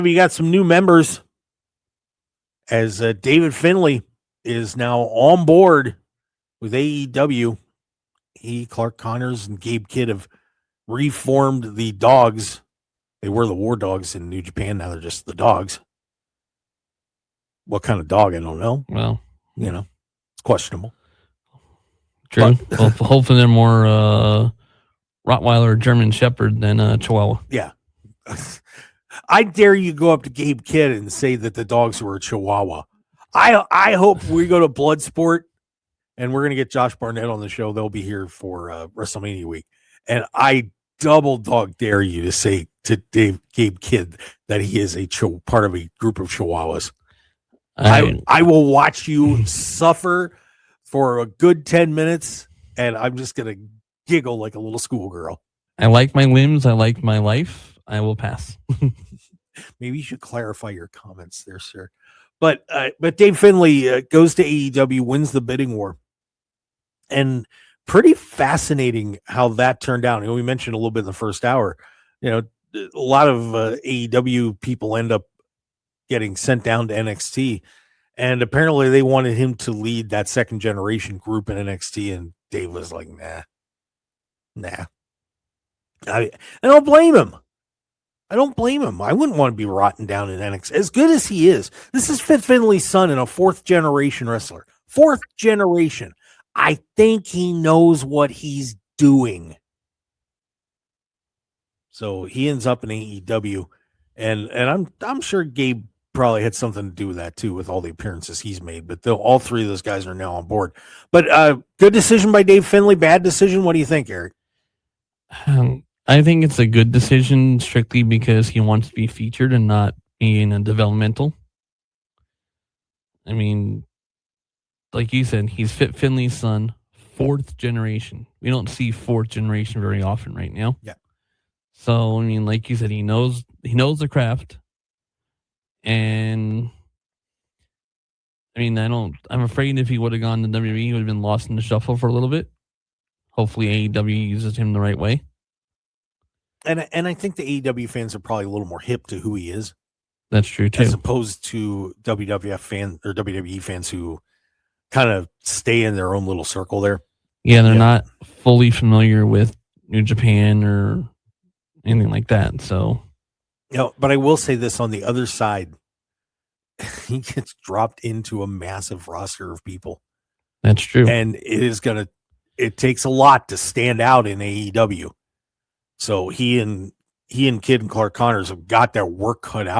We got some new members as David Finlay is now on board with AEW. He, Clark Connors, and Gabe Kidd have reformed the Dogs. They were the War Dogs in New Japan. Now they're just the Dogs. What kind of dog? I don't know. Well, it's questionable. True. Well, hopefully they're more Rottweiler or German Shepherd than Chihuahua. Yeah. I dare you go up to Gabe Kidd and say that the dogs were a Chihuahua. I hope we go to Bloodsport and we're going to get Josh Barnett on the show. They'll be here for WrestleMania week. And I double dog dare you to say to Gabe Kidd that he is part of a group of Chihuahuas. I will watch you suffer for a good 10 minutes, and I'm just going to giggle like a little schoolgirl. I like my limbs. I like my life. I will pass. Maybe you should clarify your comments there, sir. But Dave Finlay goes to AEW, wins the bidding war. And pretty fascinating how that turned out. We mentioned a little bit in the first hour. A lot of AEW people end up getting sent down to NXT. And apparently they wanted him to lead that second generation group in NXT. And Dave was like, nah. I don't blame him. I wouldn't want to be rotten down in NXT. As good as he is, this is Finlay's son and a fourth generation wrestler. Fourth generation. I think he knows what he's doing. So he ends up in AEW, and I'm sure Gabe probably had something to do with that too, with all the appearances he's made. But all three of those guys are now on board. But good decision by Dave Finlay. Bad decision. What do you think, Eric? I think it's a good decision strictly because he wants to be featured and not be in a developmental. I mean, like you said, he's Finlay's son, fourth generation. We don't see fourth generation very often right now. Yeah. So, I mean, like you said, he knows the craft. And I mean, I'm afraid if he would have gone to WWE, he would have been lost in the shuffle for a little bit. Hopefully AEW uses him the right way. And I think the AEW fans are probably a little more hip to who he is. That's true too. As opposed to WWF fans or WWE fans who kind of stay in their own little circle there. Yeah, they're not fully familiar with New Japan or anything like that. So, but I will say this on the other side, he gets dropped into a massive roster of people. That's true. And it takes a lot to stand out in AEW. So he and Kidd and Clark Connors have got their work cut out